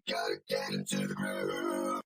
Gotta get into the groove.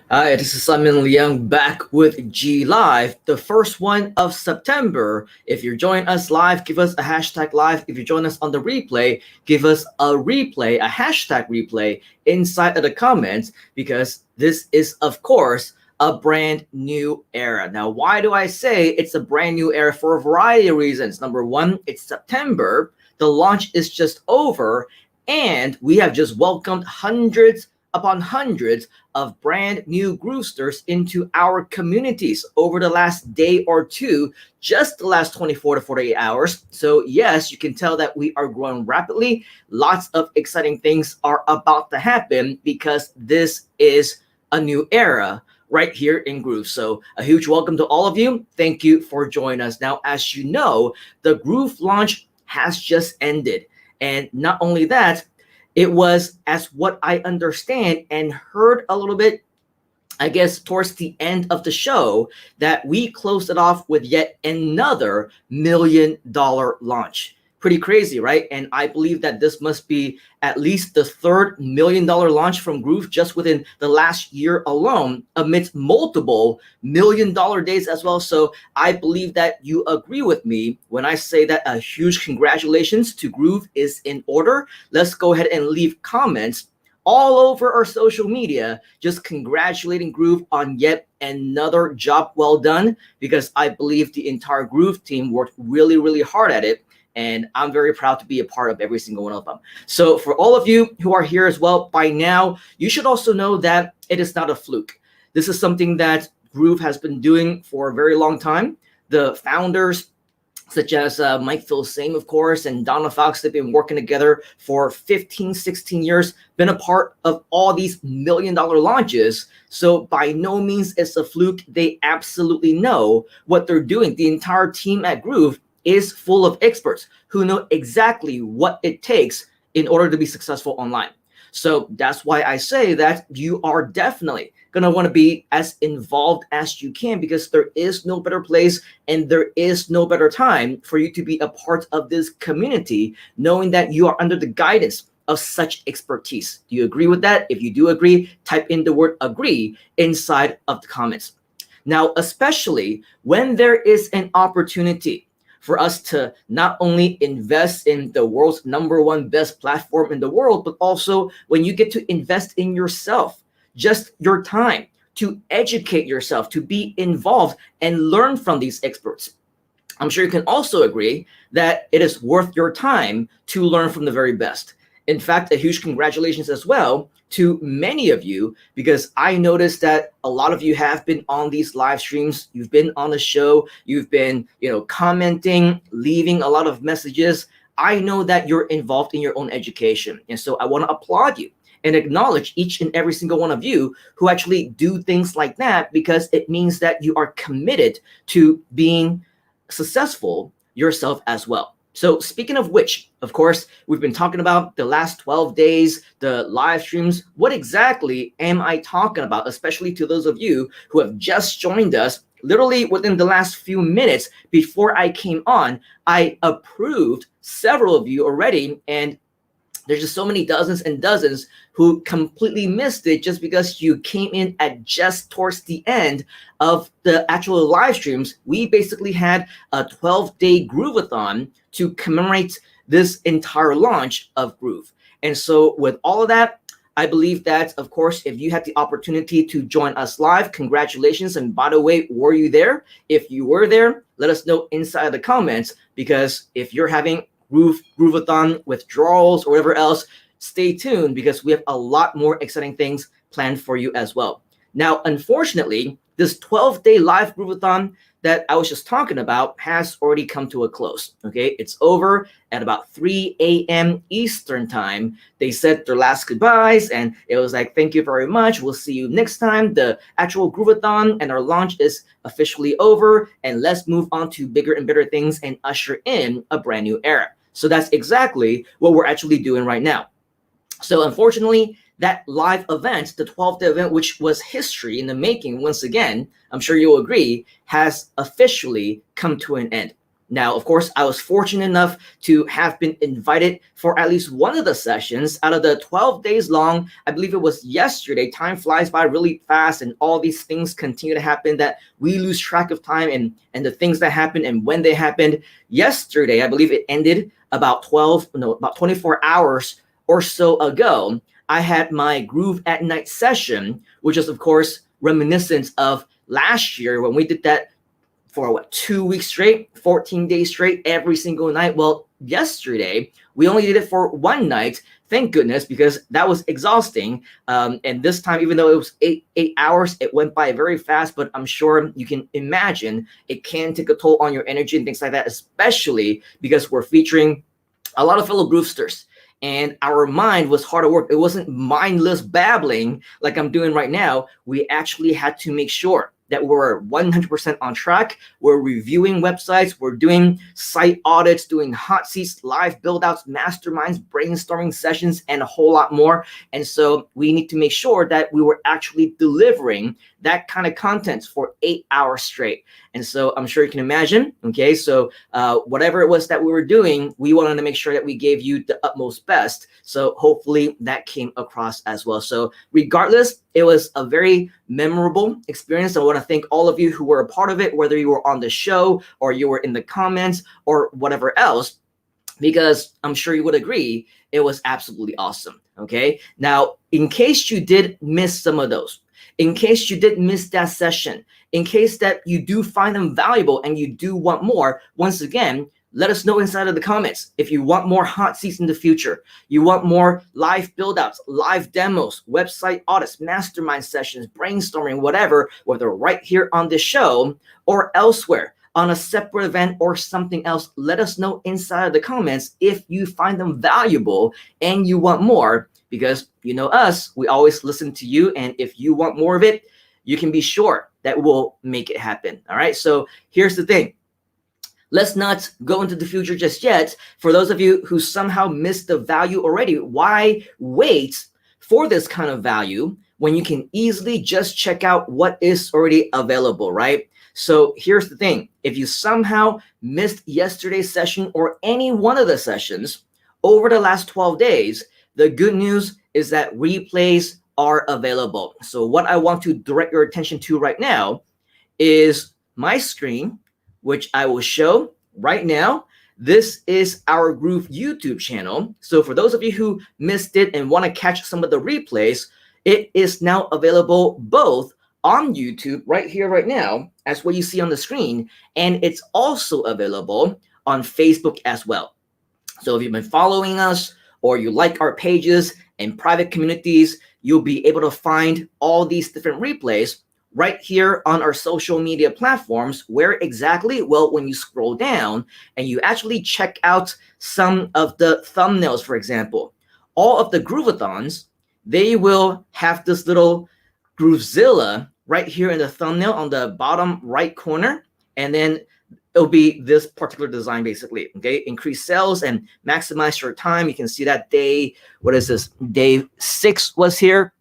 Hi, this is Simon Liang back with GLIVE, the first one of September. If you're joining us live, give us a hashtag live. If you join us on the replay, give us a replay, a hashtag replay inside of the comments, because this is, of course, a brand new era. Now, why do I say it's a brand new era? For a variety of reasons. Number one, it's September. The launch is just over, and we have just welcomed hundreds upon hundreds of brand new Groovesters into our communities over the last day or two, just the last 24 to 48 hours. So yes, you can tell that we are growing rapidly. Lots of exciting things are about to happen because this is a new era right here in Groove. So a huge welcome to all of you. Thank you for joining us. Now, as you know, the Groove launch has just ended. And not only that, it was, as what I understand and heard a little bit, I guess, towards the end of the show, that we closed it off with yet another $1 million launch. Pretty crazy, right? And I believe that this must be at least the third $1 million launch from Groove just within the last year alone, amidst multiple $1 million days as well. So I believe that you agree with me when I say that a huge congratulations to Groove is in order. Let's go ahead and leave comments all over our social media, just congratulating Groove on yet another job well done, because I believe the entire Groove team worked really, really hard at it. And I'm very proud to be a part of every single one of them. So for all of you who are here as well, by now, you should also know that it is not a fluke. This is something that Groove has been doing for a very long time. The founders, such as Mike Phil-Same, of course, and Donna Fox, they've been working together for 15, 16 years, been a part of all these $1 million launches. So by no means it's a fluke. They absolutely know what they're doing. The entire team at Groove is full of experts who know exactly what it takes in order to be successful online. So that's why I say that you are definitely going to want to be as involved as you can, because there is no better place and there is no better time for you to be a part of this community, knowing that you are under the guidance of such expertise. Do you agree with that? If you do agree, type in the word agree inside of the comments. Now, especially when there is an opportunity for us to not only invest in the world's #1 best platform in the world, but also when you get to invest in yourself, just your time to educate yourself, to be involved and learn from these experts. I'm sure you can also agree that it is worth your time to learn from the very best. In fact, a huge congratulations as well to many of you, because I noticed that a lot of you have been on these live streams. You've been on the show. You've been, commenting, leaving a lot of messages. I know that you're involved in your own education. And so I want to applaud you and acknowledge each and every single one of you who actually do things like that, because it means that you are committed to being successful yourself as well. So speaking of which, of course, we've been talking about the last 12 days, the live streams. What exactly am I talking about, especially to those of you who have just joined us literally within the last few minutes before I came on? I approved several of you already, and there's just so many dozens and dozens who completely missed it just because you came in at just towards the end of the actual live streams. We basically had a 12-day Groove-A-Thon to commemorate this entire launch of Groove. And so with all of that, I believe that, of course, if you had the opportunity to join us live, congratulations. And by the way, were you there? If you were there, let us know inside the comments, because if you're having Groove-A-Thon, withdrawals, or whatever else, stay tuned, because we have a lot more exciting things planned for you as well. Now, unfortunately, this 12-day live Groove-A-Thon that I was just talking about has already come to a close. Okay, it's over at about 3 a.m. Eastern time. They said their last goodbyes, and it was like, thank you very much. We'll see you next time. The actual Groove-A-Thon and our launch is officially over, and let's move on to bigger and better things and usher in a brand new era. So that's exactly what we're actually doing right now. So unfortunately, that live event, the 12th event, which was history in the making, once again, I'm sure you'll agree, has officially come to an end. Now, of course, I was fortunate enough to have been invited for at least one of the sessions out of the 12 days long. I believe it was yesterday. Time flies by really fast, and all these things continue to happen that we lose track of time and the things that happened and when they happened. Yesterday, I believe it ended about 24 hours or so ago. I had my Groove at Night session, which is, of course, reminiscent of last year when we did that for what, 2 weeks straight, 14 days straight, every single night. Well, yesterday, we only did it for one night. Thank goodness, because that was exhausting. And this time, even though it was eight hours, it went by very fast. But I'm sure you can imagine it can take a toll on your energy and things like that, especially because we're featuring a lot of fellow groovesters. And our mind was hard at work. It wasn't mindless babbling like I'm doing right now. We actually had to make sure that we're 100% on track. We're reviewing websites. We're doing site audits, doing hot seats, live build-outs, masterminds, brainstorming sessions, and a whole lot more. And so we need to make sure that we were actually delivering that kind of content for 8 hours straight. And so I'm sure you can imagine, okay, so whatever it was that we were doing, we wanted to make sure that we gave you the utmost best. So hopefully that came across as well. So regardless, it was a very memorable experience. I want to thank all of you who were a part of it, whether you were on the show or you were in the comments or whatever else, because I'm sure you would agree, it was absolutely awesome, okay? Now, in case you did miss some of those, in case you did miss that session, in case that you do find them valuable and you do want more, once again, let us know inside of the comments. If you want more hot seats in the future, you want more live build-outs, live demos, website audits, mastermind sessions, brainstorming, whatever, whether right here on this show or elsewhere on a separate event or something else, let us know inside of the comments if you find them valuable and you want more. Because you know us, we always listen to you. And if you want more of it, you can be sure that we'll make it happen. All right. So here's the thing. Let's not go into the future just yet. For those of you who somehow missed the value already, why wait for this kind of value when you can easily just check out what is already available, right? So here's the thing. If you somehow missed yesterday's session or any one of the sessions over the last 12 days, the good news is that replays are available. So what I want to direct your attention to right now is my screen, which I will show right now. This is our Groove YouTube channel. So for those of you who missed it and want to catch some of the replays, it is now available both on YouTube right here, right now, as what you see on the screen, and it's also available on Facebook as well. So if you've been following us or you like our pages and private communities, you'll be able to find all these different replays right here on our social media platforms. Where exactly? Well, when you scroll down and you actually check out some of the thumbnails, for example, all of the Groove-A-Thons, they will have this little Groovezilla right here in the thumbnail on the bottom right corner. And then it'll be this particular design, basically, okay? Increase sales and maximize your time. You can see that day, what is this? Day 6 was here.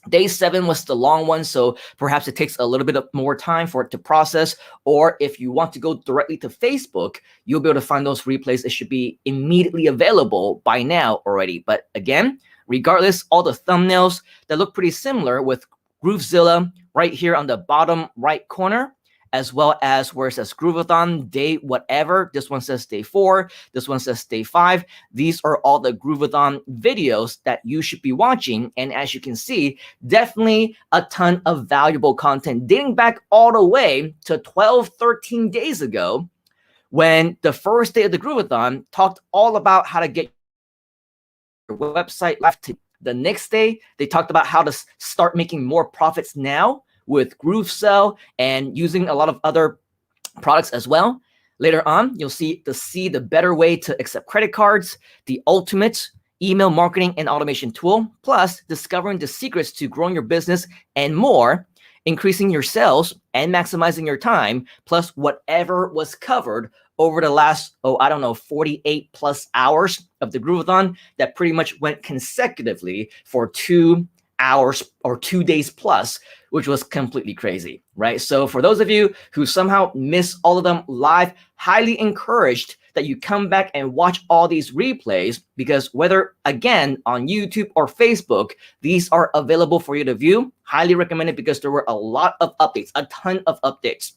Day 7 was the long one, so perhaps it takes a little bit of more time for it to process. Or if you want to go directly to Facebook, you'll be able to find those replays. It should be immediately available by now already. But again, regardless, all the thumbnails that look pretty similar with Groovezilla right here on the bottom right corner, as well as where it says Groove-A-Thon day whatever. This one says day 4. This one says day 5. These are all the Groove-A-Thon videos that you should be watching. And as you can see, definitely a ton of valuable content dating back all the way to 12, 13 days ago, when the first day of the Groove-A-Thon talked all about how to get your website live. The next day, they talked about how to start making more profits now with GrooveSell and using a lot of other products as well. Later on, you'll see the better way to accept credit cards, the ultimate email marketing and automation tool, plus discovering the secrets to growing your business and more, increasing your sales and maximizing your time, plus whatever was covered over the last, 48 plus hours of the Groove-A-Thon that pretty much went consecutively for 2 hours or 2 days plus, which was completely crazy, right? So for those of you who somehow miss all of them live, highly encouraged that you come back and watch all these replays, because whether again on YouTube or Facebook, these are available for you to view. Highly recommended, because there were a lot of updates, a ton of updates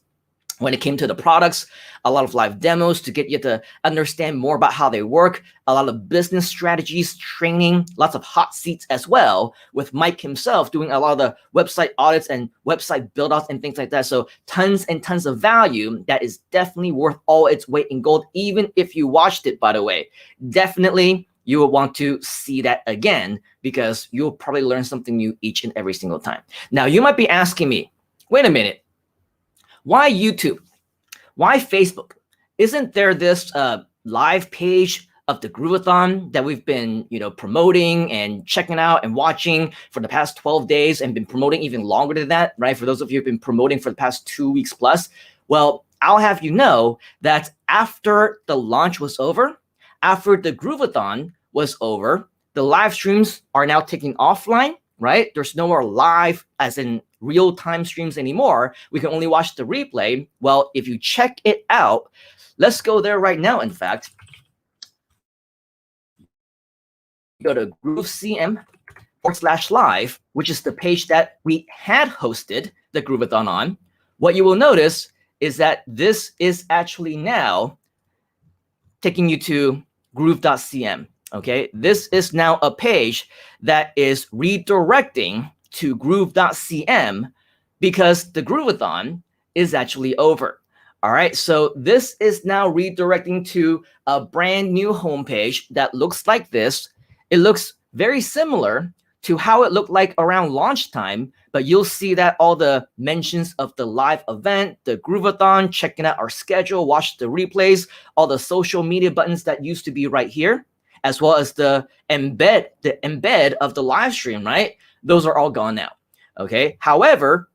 when it came to the products, a lot of live demos to get you to understand more about how they work, a lot of business strategies, training, lots of hot seats as well, with Mike himself doing a lot of the website audits and website build outs and things like that. So tons and tons of value that is definitely worth all its weight in gold, even if you watched it, by the way. Definitely you will want to see that again, because you'll probably learn something new each and every single time. Now, you might be asking me, wait a minute, why YouTube? Why Facebook? Isn't there this live page of the Groove-A-Thon that we've been, promoting and checking out and watching for the past 12 days and been promoting even longer than that, right? For those of you who've been promoting for the past 2 weeks plus. Well, I'll have you know that after the launch was over, after the Groove-A-Thon was over, the live streams are now taking offline, right? There's no more live as in real-time streams anymore. We can only watch the replay. Well, if you check it out, let's go there right now. In fact, go to groovecm.com/live, which is the page that we had hosted the Groove-A-Thon on. What you will notice is that this is actually now taking you to groove.cm. Okay, this is now a page that is redirecting to groove.cm because the Groove-A-Thon is actually over. All right, so this is now redirecting to a brand new homepage that looks like this. It looks very similar to how it looked like around launch time, but you'll see that all the mentions of the live event, the Groove-A-Thon, checking out our schedule, watch the replays, all the social media buttons that used to be right here, as well as the embed of the live stream, right? Those are all gone now, okay? However,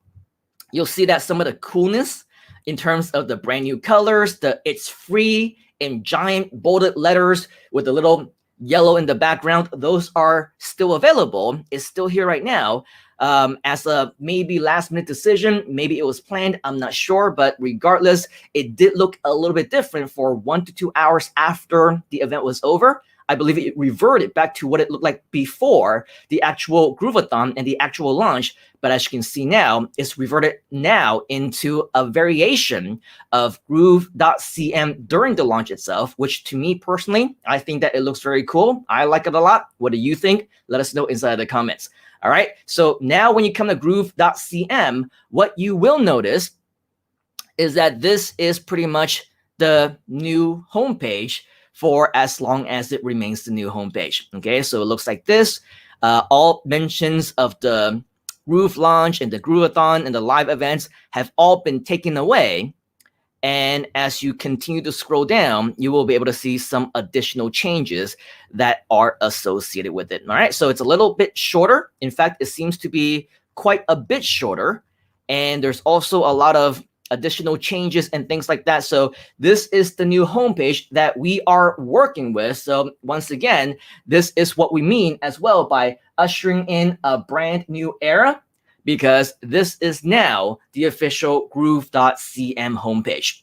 you'll see that some of the coolness in terms of the brand new colors, the it's free in giant bolded letters with a little yellow in the background, those are still available. It's still here right now. As a maybe last minute decision, maybe it was planned, I'm not sure, but regardless, it did look a little bit different for 1 to 2 hours after the event was over. I believe it reverted back to what it looked like before the actual Groove-A-Thon and the actual launch. But as you can see now, it's reverted now into a variation of groove.cm during the launch itself, which to me personally, I think that it looks very cool. I like it a lot. What do you think? Let us know inside the comments. All right. So now when you come to groove.cm, what you will notice is that this is pretty much the new homepage for as long as it remains the new homepage. Okay, so it looks like this. All mentions of the Groove launch and the Groove-A-Thon and the live events have all been taken away. And as you continue to scroll down, you will be able to see some additional changes that are associated with it. All right, so it's a little bit shorter. In fact, it seems to be quite a bit shorter. And there's also a lot of additional changes and things like that. So this is the new homepage that we are working with. So once again, this is what we mean as well by ushering in a brand new era, because this is now the official groove.cm homepage.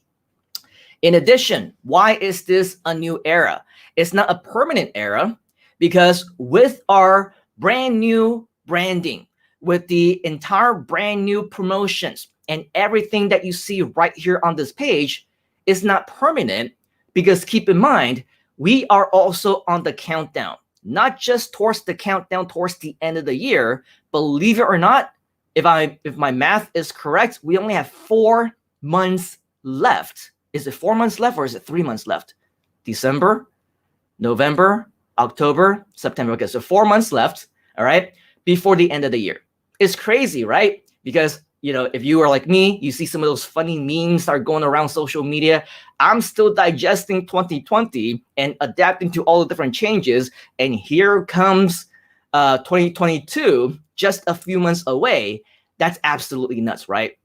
In addition, why is this a new era? It's not a permanent era, because with our brand new branding, with the entire brand new promotions, and everything that you see right here on this page is not permanent, because keep in mind, we are also on the countdown, not just towards the countdown towards the end of the year. Believe it or not, if my math is correct, we only have 4 months left. Is it 4 months left or is it 3 months left? December, November, October, September. Okay, so 4 months left, all right, before the end of the year. It's crazy, right? Because if you are like me, you see some of those funny memes that are going around social media. I'm still digesting 2020 and adapting to all the different changes. And here comes 2022, just a few months away. That's absolutely nuts, right?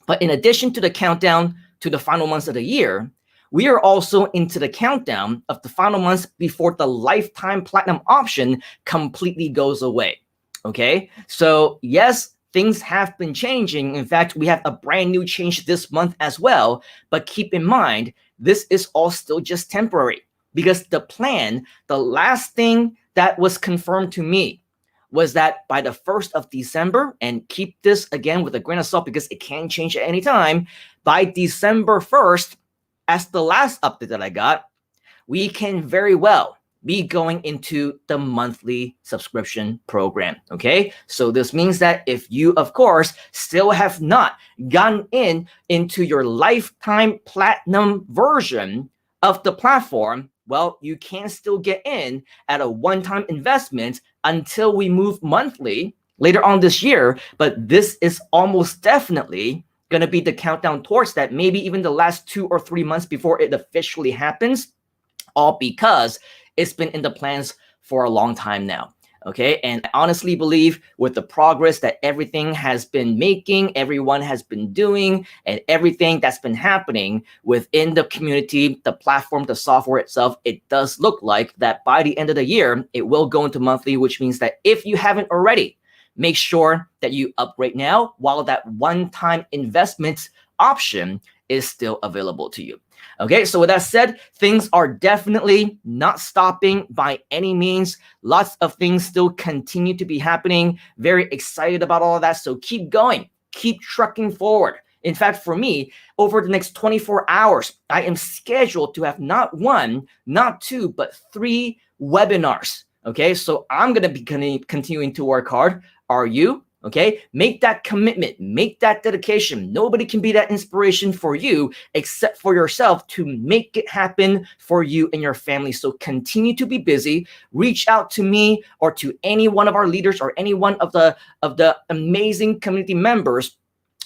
But in addition to the countdown to the final months of the year, we are also into the countdown of the final months before the lifetime platinum option completely goes away. Okay, so yes, things have been changing. In fact, we have a brand new change this month as well. But keep in mind, this is all still just temporary, because the plan, the last thing that was confirmed to me, was that by the 1st of December, and keep this again with a grain of salt because it can change at any time, by December 1st, as the last update that I got, we can very well be going into the monthly subscription program. Okay, so this means that if you, of course, still have not gotten into your lifetime platinum version of the platform, well, you can still get in at a one-time investment until we move monthly later on this year. But this is almost definitely going to be the countdown towards that, maybe even the last 2 or 3 months before it officially happens, all because it's been in the plans for a long time now. Okay, and I honestly believe with the progress that everything has been making, everyone has been doing, and everything that's been happening within the community, the platform, the software itself, it does look like that by the end of the year, it will go into monthly, which means that if you haven't already, make sure that you upgrade now while that one-time investment option is still available to you. Okay, so with that said, things are definitely not stopping by any means. Lots of things still continue to be happening. Very excited about all of that. So keep going, keep trucking forward. In fact, for me, over the next 24 hours, I am scheduled to have not 1, not 2, but 3 webinars. Okay, so I'm going to be continuing to work hard. Are you? Okay, make that commitment, make that dedication. Nobody can be that inspiration for you except for yourself to make it happen for you and your family. So continue to be busy. Reach out to me or to any one of our leaders or any one of the amazing community members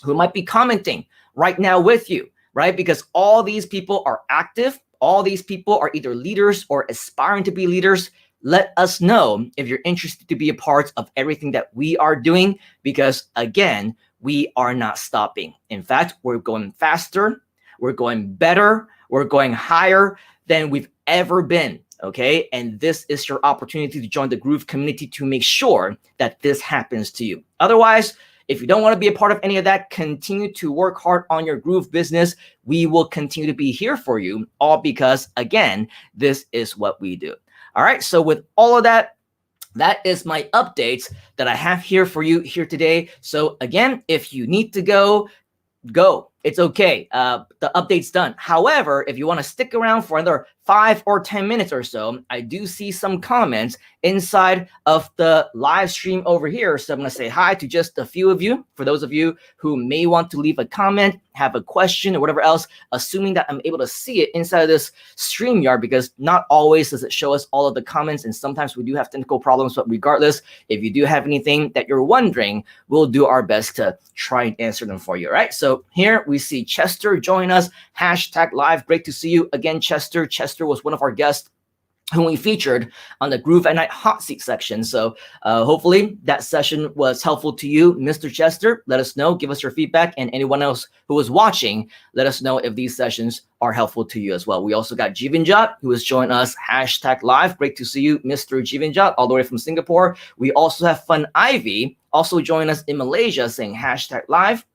who might be commenting right now with you, right? Because all these people are active. All these people are either leaders or aspiring to be leaders. Let us know if you're interested to be a part of everything that we are doing, because again, we are not stopping. In fact, we're going faster, we're going better, we're going higher than we've ever been. Okay, and this is your opportunity to join the Groove community to make sure that this happens to you. Otherwise, if you don't want to be a part of any of that, continue to work hard on your Groove business. We will continue to be here for you, all because, again, this is what we do. All right, so with all of that, that is my updates that I have here for you here today. So again, if you need to go. It's okay. The update's done. However, if you want to stick around for another 5 or 10 minutes or so, I do see some comments inside of the live stream over here. So I'm going to say hi to just a few of you. For those of you who may want to leave a comment, have a question or whatever else, assuming that I'm able to see it inside of this StreamYard, because not always does it show us all of the comments. And sometimes we do have technical problems. But regardless, if you do have anything that you're wondering, we'll do our best to try and answer them for you. All right. So here we see Chester join us. #live. Great to see you again, Chester. Chester was one of our guests whom we featured on the Groove at Night hot seat section. So hopefully that session was helpful to you, Mr. Chester. Let us know, give us your feedback, and anyone else who was watching, let us know if these sessions are helpful to you as well. We also got Jivinjot, who has joined us, #live. Great to see you, Mr. Jivinjot, all the way from Singapore. We also have Fun Ivy, also join us in Malaysia, saying #live.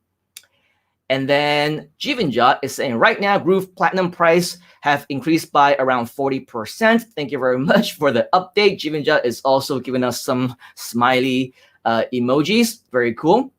And then Jivinjot is saying right now, Groove Platinum price have increased by around 40%. Thank you very much for the update. Jivinjot is also giving us some smiley emojis. Very cool.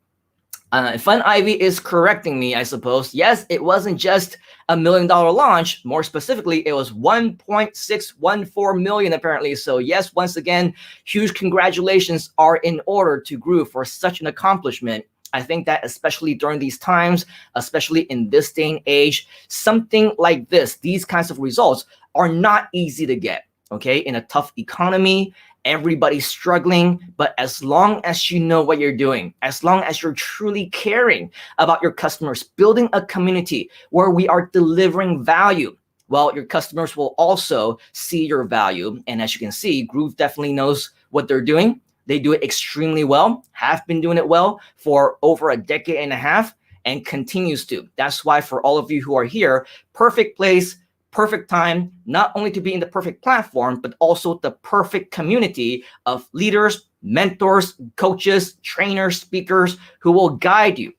Fun Ivy is correcting me, I suppose. Yes, it wasn't just $1 million launch. More specifically, it was 1.614 million apparently. So yes, once again, huge congratulations are in order to Groove for such an accomplishment. I think that especially during these times, especially in this day and age, something like this, these kinds of results are not easy to get. okay, in a tough economy. Everybody's struggling, but as long as you know what you're doing, as long as you're truly caring about your customers, building a community where we are delivering value, well, your customers will also see your value. And as you can see, Groove definitely knows what they're doing. They do it extremely well, have been doing it well for over a decade and a half, and continues to. That's why for all of you who are here, perfect place, perfect time, not only to be in the perfect platform, but also the perfect community of leaders, mentors, coaches, trainers, speakers who will guide you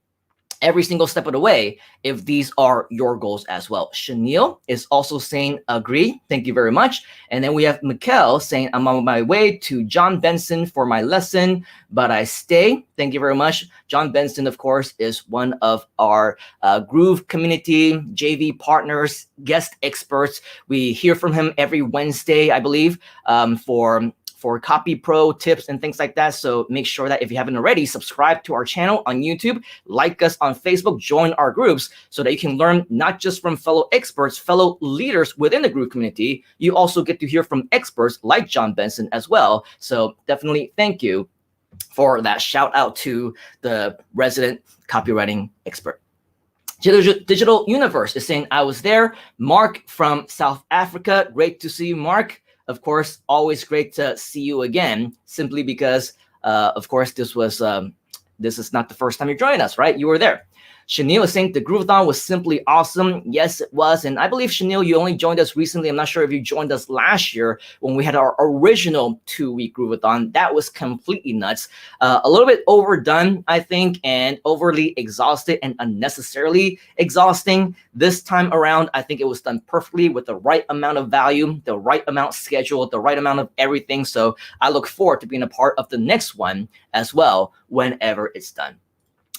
every single step of the way if these are your goals as well. Chanel is also saying agree. Thank you very much. And then we have Mikkel saying I'm on my way to John Benson for my lesson, but I stay. Thank you very much. John Benson, of course, is one of our Groove community JV partners, guest experts. We hear from him every Wednesday, I believe, for Copy Pro tips and things like that. So make sure that if you haven't already, subscribe to our channel on YouTube, like us on Facebook, join our groups so that you can learn not just from fellow experts, fellow leaders within the Groove community. You also get to hear from experts like John Benson as well. So definitely thank you for that shout out to the resident copywriting expert. Digital Universe is saying, I was there. Mark from South Africa. Great to see you, Mark. Of course, always great to see you again, simply because, of course, this is not the first time you're joining us, right? You were there. Chanel is saying the Groove-A-Thon was simply awesome. Yes, it was. And I believe, Chanel, you only joined us recently. I'm not sure if you joined us last year when we had our original 2-week Groove-A-Thon. That was completely nuts. A little bit overdone, I think, and overly exhausted and unnecessarily exhausting. This time around, I think it was done perfectly with the right amount of value, the right amount scheduled, the right amount of everything. So I look forward to being a part of the next one as well whenever it's done.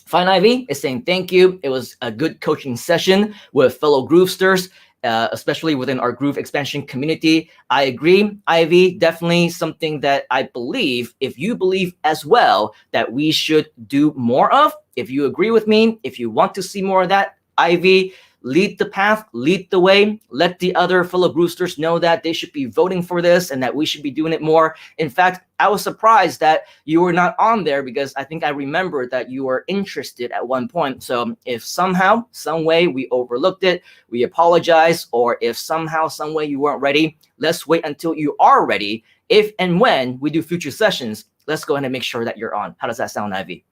Fine Ivy is saying thank you. It was a good coaching session with fellow Groovesters, especially within our Groove expansion community. I agree, Ivy, definitely something that I believe, if you believe as well, that we should do more of. If you agree with me, if you want to see more of that, Ivy, lead the path, lead the way, let the other fellow Groovesters know that they should be voting for this and that we should be doing it more. In fact, I was surprised that you were not on there because I think I remembered that you were interested at one point. So if somehow, some way we overlooked it, we apologize. Or if somehow, some way you weren't ready, let's wait until you are ready. If and when we do future sessions, let's go ahead and make sure that you're on. How does that sound, Ivy?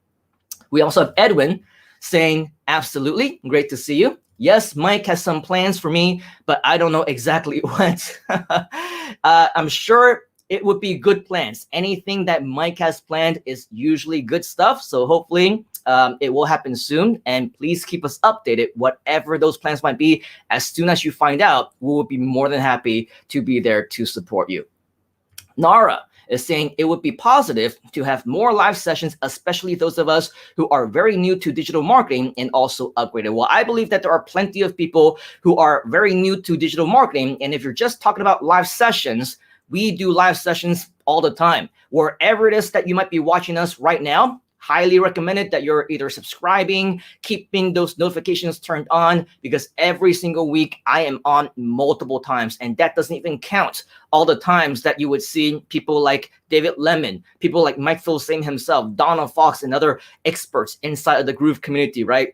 We also have Edwin saying, absolutely, great to see you. Yes, Mike has some plans for me, but I don't know exactly what. I'm sure it would be good plans. Anything that Mike has planned is usually good stuff. So hopefully it will happen soon. And please keep us updated, whatever those plans might be. As soon as you find out, we will be more than happy to be there to support you. Nara is saying it would be positive to have more live sessions, especially those of us who are very new to digital marketing and also upgraded. Well, I believe that there are plenty of people who are very new to digital marketing. And if you're just talking about live sessions, we do live sessions all the time. Wherever it is that you might be watching us right now, highly recommended that you're either subscribing, keeping those notifications turned on, because every single week I am on multiple times. And that doesn't even count all the times that you would see people like David Lemon, people like Mike Filsaime himself, Donna Fox, and other experts inside of the Groove community, right?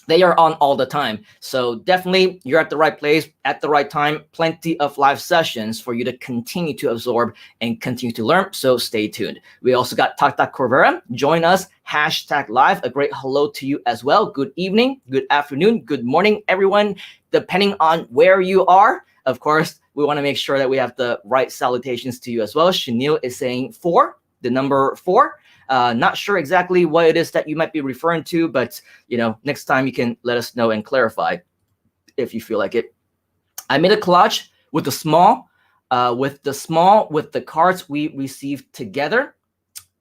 They are on all the time. So definitely you're at the right place at the right time. Plenty of live sessions for you to continue to absorb and continue to learn. So stay tuned. We also got Tata Corvera. Join us, #live. A great hello to you as well. Good evening, good afternoon, good morning, everyone, depending on where you are. Of course, we want to make sure that we have the right salutations to you as well. Chanel is saying 4, the number 4. Not sure exactly what it is that you might be referring to, but next time you can let us know and clarify if you feel like it. I made a collage with the small, with the cards we received together.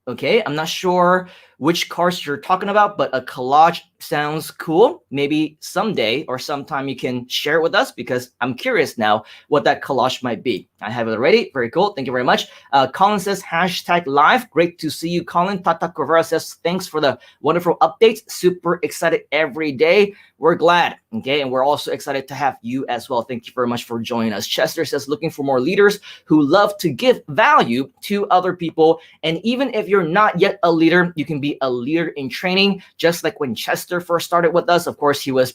Okay, I'm not sure which cards you're talking about, but a collage sounds cool. Maybe someday or sometime you can share it with us, because I'm curious now what that collage might be. I have it already. Very cool. Thank you very much. Colin says #live. Great to see you, Colin. Tata Corvera says thanks for the wonderful updates. Super excited every day. We're glad. Okay. And we're also excited to have you as well. Thank you very much for joining us. Chester says looking for more leaders who love to give value to other people. And even if you're not yet a leader, you can be a leader in training. Just like when Chester first started with us, of course, he was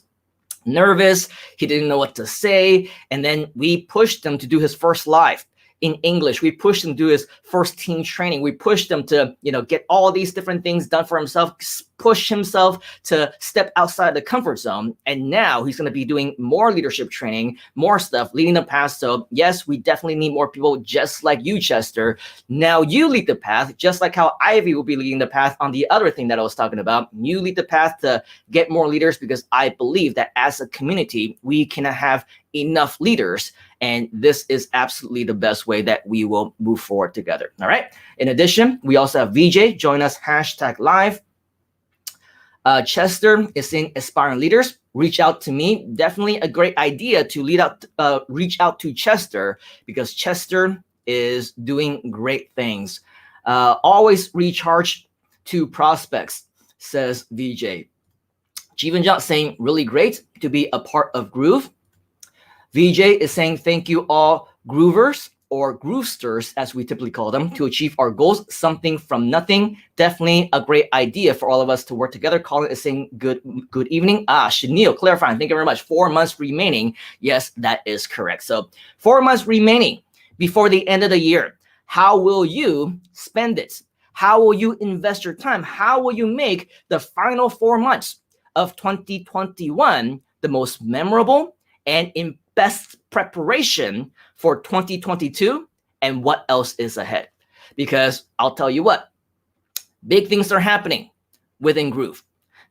nervous. He didn't know what to say. And then we pushed him to do his first live in English. We pushed him to do his first team training. We pushed him to, get all these different things done for himself, push himself to step outside the comfort zone. And now he's going to be doing more leadership training, more stuff, leading the path. So yes, we definitely need more people just like you, Chester. Now you lead the path, just like how Ivy will be leading the path on the other thing that I was talking about. You lead the path to get more leaders, because I believe that as a community, we cannot have enough leaders. And this is absolutely the best way that we will move forward together. All right. In addition, we also have VJ join us #live. Chester is saying aspiring leaders, reach out to me. Definitely a great idea to reach out to Chester, because Chester is doing great things. Always recharge to prospects, says VJ. Jeevan Jot saying really great to be a part of Groove. VJ is saying thank you all Groovers, or Groovesters as we typically call them, to achieve our goals. Something from nothing. Definitely a great idea for all of us to work together. Colin is saying good evening. Shanil clarifying. Thank you very much. 4 months remaining. Yes, that is correct. So 4 months remaining before the end of the year. How will you spend it? How will you invest your time? How will you make the final 4 months of 2021 the most memorable and in best preparation for 2022 and what else is ahead? Because I'll tell you what, big things are happening within Groove.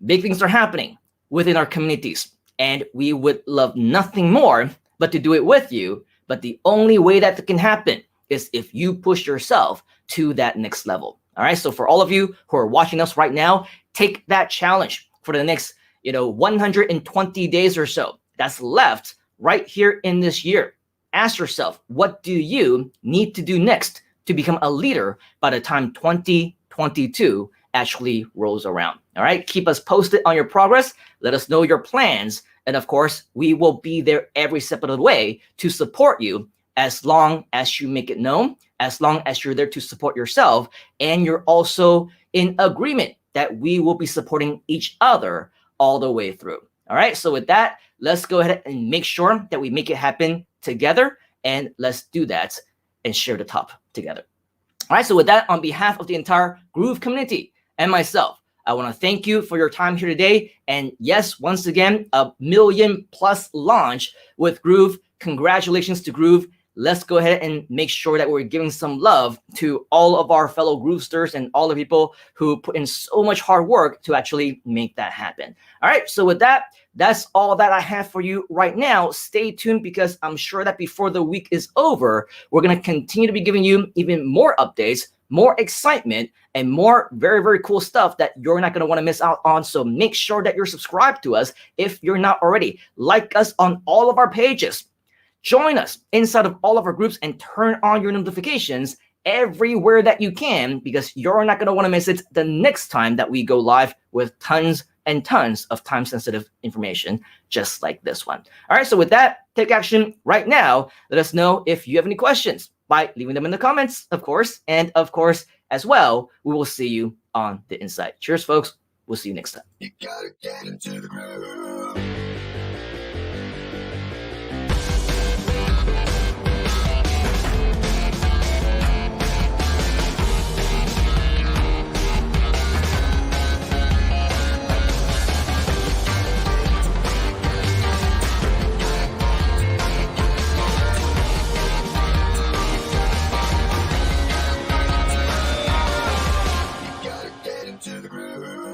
Big things are happening within our communities. And we would love nothing more but to do it with you. But the only way that can happen is if you push yourself to that next level. All right. So for all of you who are watching us right now, take that challenge for the next, 120 days or so that's left right here in this year. Ask yourself, what do you need to do next to become a leader by the time 2022 actually rolls around? All right. Keep us posted on your progress. Let us know your plans. And of course, we will be there every step of the way to support you, as long as you make it known, as long as you're there to support yourself, and you're also in agreement that we will be supporting each other all the way through. All right. So with that, let's go ahead and make sure that we make it happen together. And let's do that and share the top together. All right. So with that, on behalf of the entire Groove community and myself, I want to thank you for your time here today. And yes, once again, a 1 million+ launch with Groove. Congratulations to Groove. Let's go ahead and make sure that we're giving some love to all of our fellow Groovesters and all the people who put in so much hard work to actually make that happen. All right. So with that, that's all that I have for you right now. Stay tuned, because I'm sure that before the week is over, we're going to continue to be giving you even more updates, more excitement, and more very, very cool stuff that you're not going to want to miss out on. So make sure that you're subscribed to us if you're not already. Like us on all of our pages. Join us inside of all of our groups and turn on your notifications everywhere that you can, because you're not going to want to miss it the next time that we go live with tons and tons of time-sensitive information just like this one. All right, so with that, take action right now. Let us know if you have any questions by leaving them in the comments, of course. And of course, as well, we will see you on the inside. Cheers, folks. We'll see you next time. You gotta get into the groove. You gotta get into the groove.